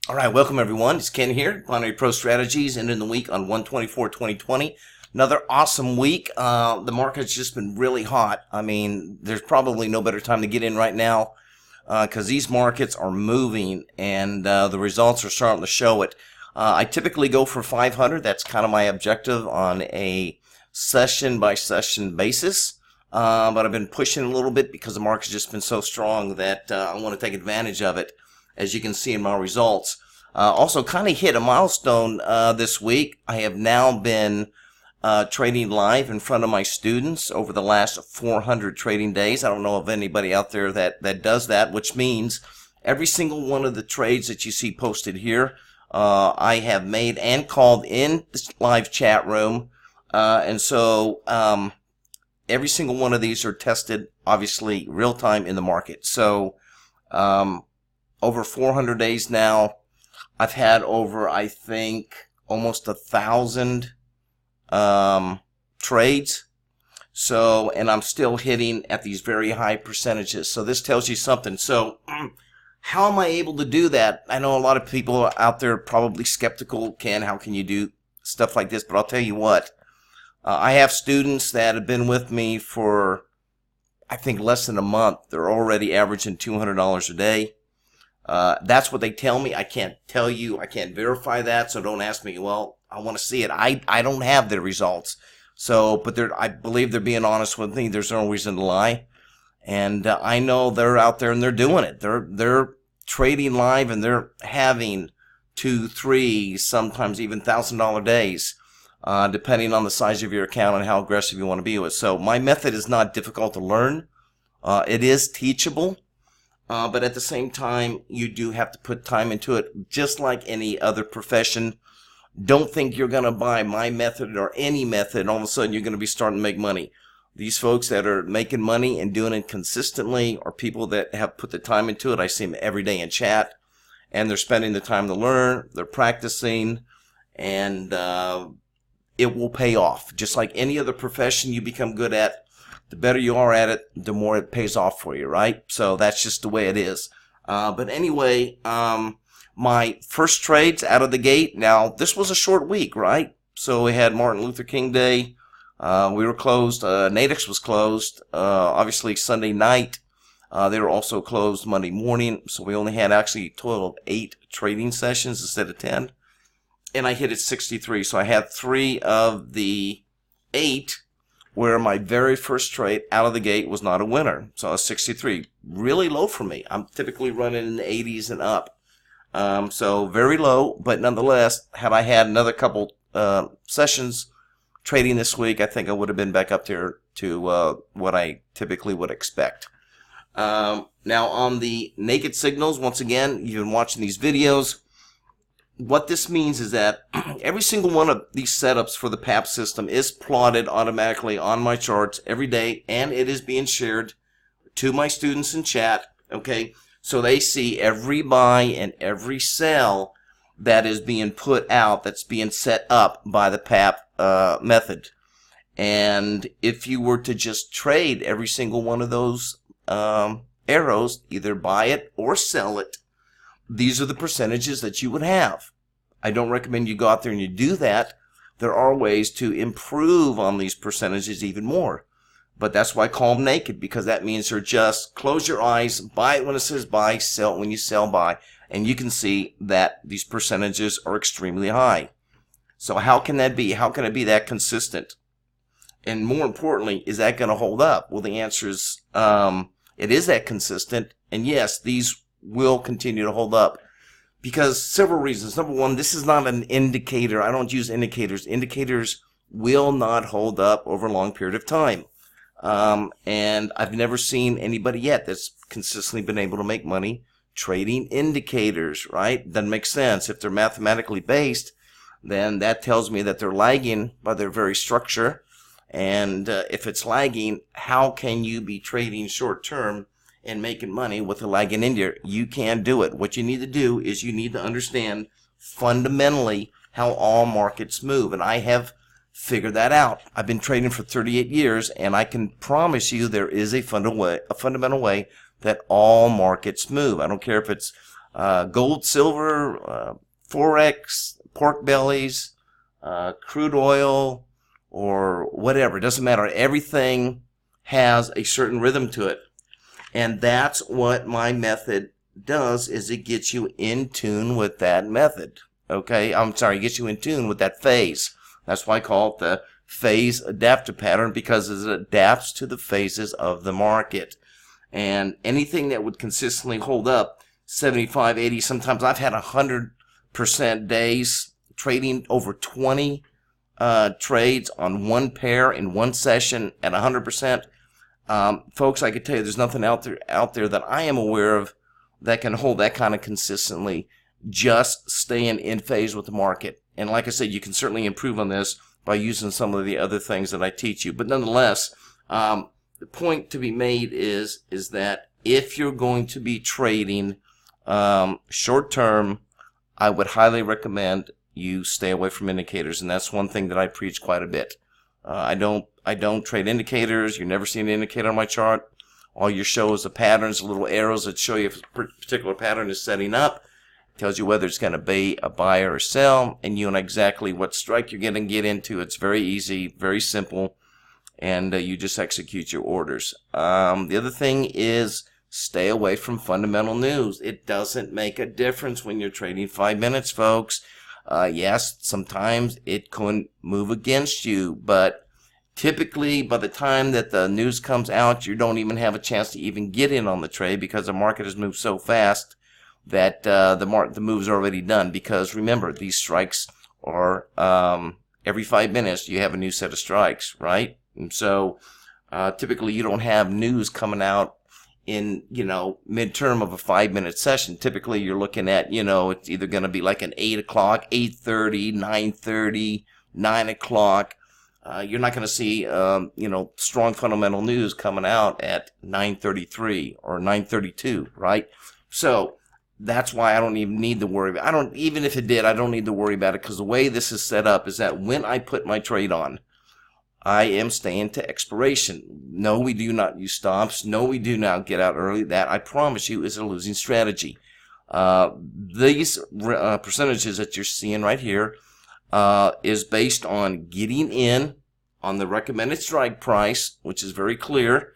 All right, welcome everyone. It's Ken here, Binary Pro Strategies, ending the week on 1/24/2020. Another awesome week. The market's just been really hot. I mean, there's probably no better time to get in right now because these markets are moving and the results are starting to show it. I typically go for 500. That's kind of my objective on a session-by-session basis. But I've been pushing a little bit because the market's just been so strong that I want to take advantage of it, as you can see in my results. Also kind of hit a milestone this week. I have now been trading live in front of my students over the last 400 trading days. I don't know of anybody out there that does that, which means every single one of the trades that you see posted here, I have made and called in this live chat room. And so every single one of these are tested, obviously, real time in the market. So over 400 days now, I've had over, I think, almost 1,000 trades. So, and I'm still hitting at these very high percentages. So this tells you something. So how am I able to do that? I know a lot of people out there are probably skeptical. Ken, how can you do stuff like this? But I'll tell you what. I have students that have been with me for, I think, less than a month. They're already averaging $200 a day. That's what they tell me. I can't tell you. I can't verify that. So don't ask me, well, I want to see it. I don't have the results. So, but I believe they're being honest with me. There's no reason to lie. And I know they're out there and they're doing it. They're trading live and they're having 2, 3, sometimes even $1,000 days. Depending on the size of your account and how aggressive you want to be with. So my method is not difficult to learn. It is teachable, but at the same time, you do have to put time into it, just like any other profession. Don't think you're going to buy my method or any method, and all of a sudden you're going to be starting to make money. These folks that are making money and doing it consistently are people that have put the time into it. I see them every day in chat, and they're spending the time to learn. They're practicing, and it will pay off. Just like any other profession you become good at, the better you are at it, the more it pays off for you, right? So that's just the way it is. But anyway, my first trades out of the gate. Now, this was a short week, right? So we had Martin Luther King Day. We were closed. NADEX was closed. Obviously, Sunday night. They were also closed Monday morning. So we only had actually a total of 8 trading sessions instead of 10. And I hit it 63. So I had 3 of the 8 where my very first trade out of the gate was not a winner. So I was 63. Really low for me. I'm typically running in the 80s and up. So very low, but nonetheless, had I had another couple sessions trading this week, I think I would have been back up there to what I typically would expect. Now on the naked signals, once again, you've been watching these videos. What this means is that every single one of these setups for the PAP system is plotted automatically on my charts every day, and it is being shared to my students in chat, okay? So they see every buy and every sell that is being put out, that's being set up by the PAP method. And if you were to just trade every single one of those arrows, either buy it or sell it, these are the percentages that you would have. I don't recommend you go out there and you do that. There are ways to improve on these percentages even more. But that's why I call them naked, because that means they're just close your eyes, buy it when it says buy, sell it when you sell buy. And you can see that these percentages are extremely high. So how can that be? How can it be that consistent? And more importantly, is that going to hold up? Well, the answer is it is that consistent. And yes, these will continue to hold up because several reasons. Number one, this is not an indicator. I don't use indicators. Indicators will not hold up over a long period of time. And I've never seen anybody yet that's consistently been able to make money trading indicators, right? Doesn't make sense. If they're mathematically based, then that tells me that they're lagging by their very structure. And if it's lagging, how can you be trading short term and making money with a lagging indicator? You can do it. What you need to do is you need to understand fundamentally how all markets move. And I have figured that out. I've been trading for 38 years, and I can promise you there is a fundamental way that all markets move. I don't care if it's gold, silver, forex, pork bellies, crude oil, or whatever. It doesn't matter. Everything has a certain rhythm to it. And that's what my method does, is it gets you in tune with that method. Okay? I'm sorry, it gets you in tune with that phase. That's why I call it the phase adaptive pattern, because it adapts to the phases of the market. And anything that would consistently hold up 75, 80, sometimes I've had 100% days trading over 20 trades on one pair in one session at 100%. Folks, I can tell you there's nothing out there that I am aware of that can hold that kind of consistently, just staying in phase with the market. And like I said, you can certainly improve on this by using some of the other things that I teach you. But nonetheless, the point to be made is that if you're going to be trading short term, I would highly recommend you stay away from indicators, and that's one thing that I preach quite a bit. I don't trade indicators. You never see an indicator on my chart. All you show is the patterns, little arrows that show you if a particular pattern is setting up. It tells you whether it's going to be a buy or a sell, and you know exactly what strike you're going to get into. It's very easy, very simple, and you just execute your orders. The other thing is stay away from fundamental news. It doesn't make a difference when you're trading 5 minutes, folks. Yes, sometimes it can move against you, but typically by the time that the news comes out, you don't even have a chance to even get in on the trade, because the market has moved so fast that the move's already done. Because remember, these strikes are every 5 minutes you have a new set of strikes, right? And so typically you don't have news coming out in, midterm of a 5-minute session. Typically you're looking at, it's either going to be like an 8 o'clock, 8:30, 9:30, 9 o'clock. You're not going to see, strong fundamental news coming out at 9:33 or 9:32, right? So that's why I don't even need to worry about it. Even if it did, I don't need to worry about it, because the way this is set up is that when I put my trade on, I am staying to expiration. No, we do not use stops. No, we do not get out early. That, I promise you, is a losing strategy. These percentages that you're seeing right here is based on getting in on the recommended strike price, which is very clear,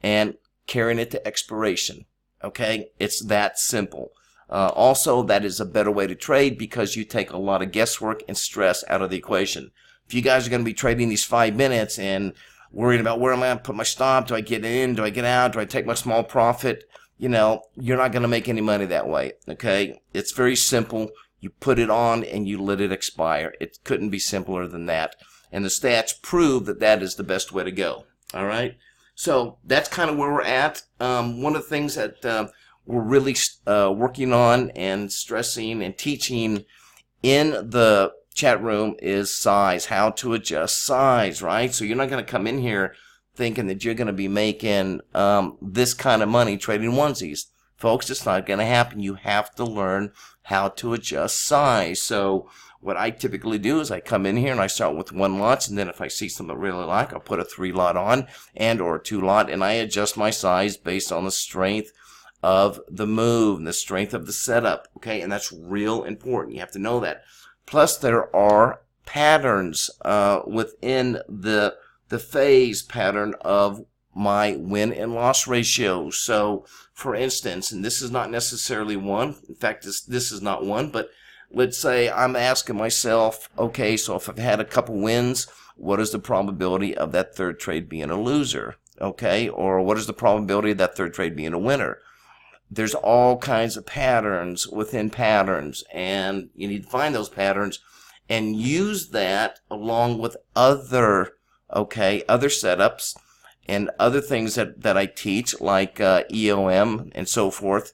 and carrying it to expiration. Okay? It's that simple. Also, that is a better way to trade, because you take a lot of guesswork and stress out of the equation. If you guys are going to be trading these 5 minutes and worried about where am I going to put my stop, do I get in, do I get out, do I take my small profit, you're not going to make any money that way. Okay? It's very simple. You put it on and you let it expire. It couldn't be simpler than that. And the stats prove that that is the best way to go. All right? So that's kind of where we're at. One of the things that we're really working on and stressing and teaching in the chat room is size, how to adjust size, right? So you're not going to come in here thinking that you're going to be making this kind of money trading onesies. Folks, it's not going to happen. You have to learn how to adjust size. So what I typically do is I come in here and I start with 1 lot, and then if I see something I really like, I'll put a 3 lot on and or a 2 lot, and I adjust my size based on the strength of the move and the strength of the setup. Okay, and that's real important. You have to know that. Plus, there are patterns within the phase pattern of my win and loss ratios. So, for instance, and this is not necessarily one. In fact, this is not one. But let's say I'm asking myself, okay, so if I've had a couple wins, what is the probability of that third trade being a loser? Okay, or what is the probability of that third trade being a winner? There's all kinds of patterns within patterns, and you need to find those patterns and use that along with other setups and other things that I teach, like EOM and so forth,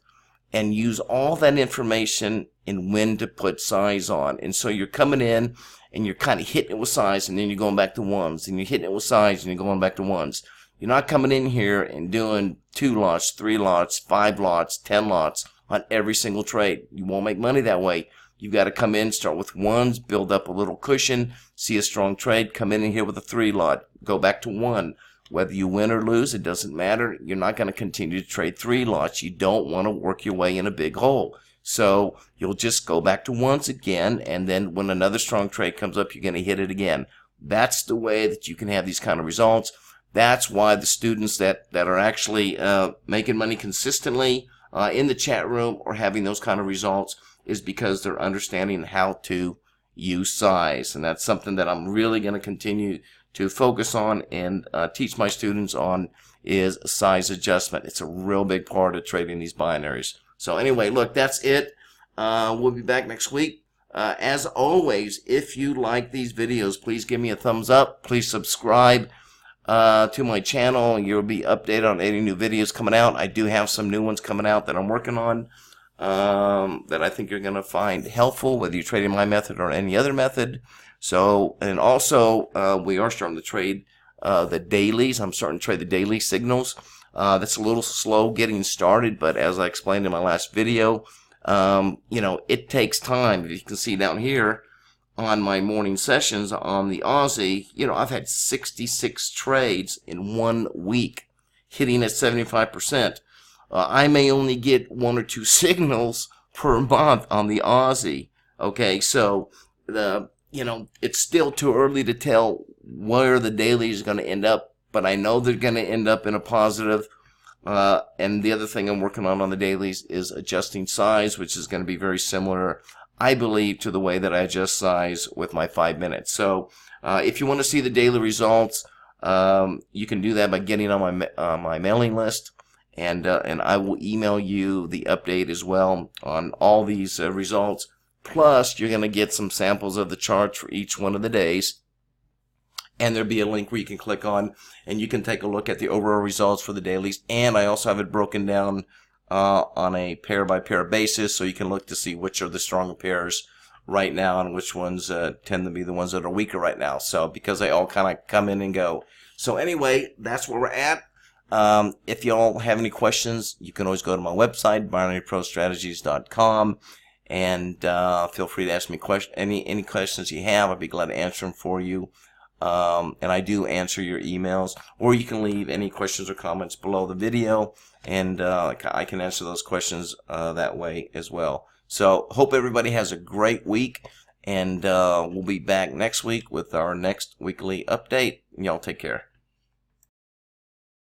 and use all that information in when to put size on. And so you're coming in and you're kind of hitting it with size, and then you're going back to ones, and you're hitting it with size, and you're going back to ones. You're not coming in here and doing 2 lots, 3 lots, 5 lots, 10 lots on every single trade. You won't make money that way. You've got to come in, start with ones, build up a little cushion, see a strong trade, come in here with a 3 lot, go back to 1. Whether you win or lose, it doesn't matter. You're not going to continue to trade 3 lots. You don't want to work your way in a big hole. So you'll just go back to once again, and then when another strong trade comes up, you're going to hit it again. That's the way that you can have these kind of results. That's why the students that are actually making money consistently in the chat room or having those kind of results is because they're understanding how to use size. And that's something that I'm really going to continue to focus on and teach my students on, is size adjustment. It's a real big part of trading these binaries. So anyway, look, that's it. We'll be back next week. As always, if you like these videos, please give me a thumbs up. Please subscribe to my channel. You'll be updated on any new videos coming out. I do have some new ones coming out that I'm working on that I think you're going to find helpful, whether you're trading my method or any other method. So, and also, we are starting to trade the dailies. I'm starting to trade the daily signals. That's a little slow getting started, but as I explained in my last video, you know, it takes time. If you can see down here on my morning sessions on the Aussie, you know, I've had 66 trades in 1 week, hitting at 75%. I may only get 1 or 2 signals per month on the Aussie. Okay, so you know, it's still too early to tell where the daily is going to end up, but I know they're going to end up in a positive. And the other thing I'm working on the dailies is adjusting size, which is going to be very similar, I believe, to the way that I adjust size with my 5 minutes. So if you want to see the daily results, you can do that by getting on my mailing list, and I will email you the update as well on all these results. Plus, you're going to get some samples of the charts for each one of the days. And there'll be a link where you can click on, and you can take a look at the overall results for the dailies. And I also have it broken down on a pair-by-pair basis, so you can look to see which are the stronger pairs right now and which ones tend to be the ones that are weaker right now. So, because they all kind of come in and go. So anyway, that's where we're at. If y'all have any questions, you can always go to my website, binaryprostrategies.com. And feel free to ask me any questions you have. I'd be glad to answer them for you. And I do answer your emails, or you can leave any questions or comments below the video, and I can answer those questions that way as well. So hope everybody has a great week, and we'll be back next week with our next weekly update. Y'all take care.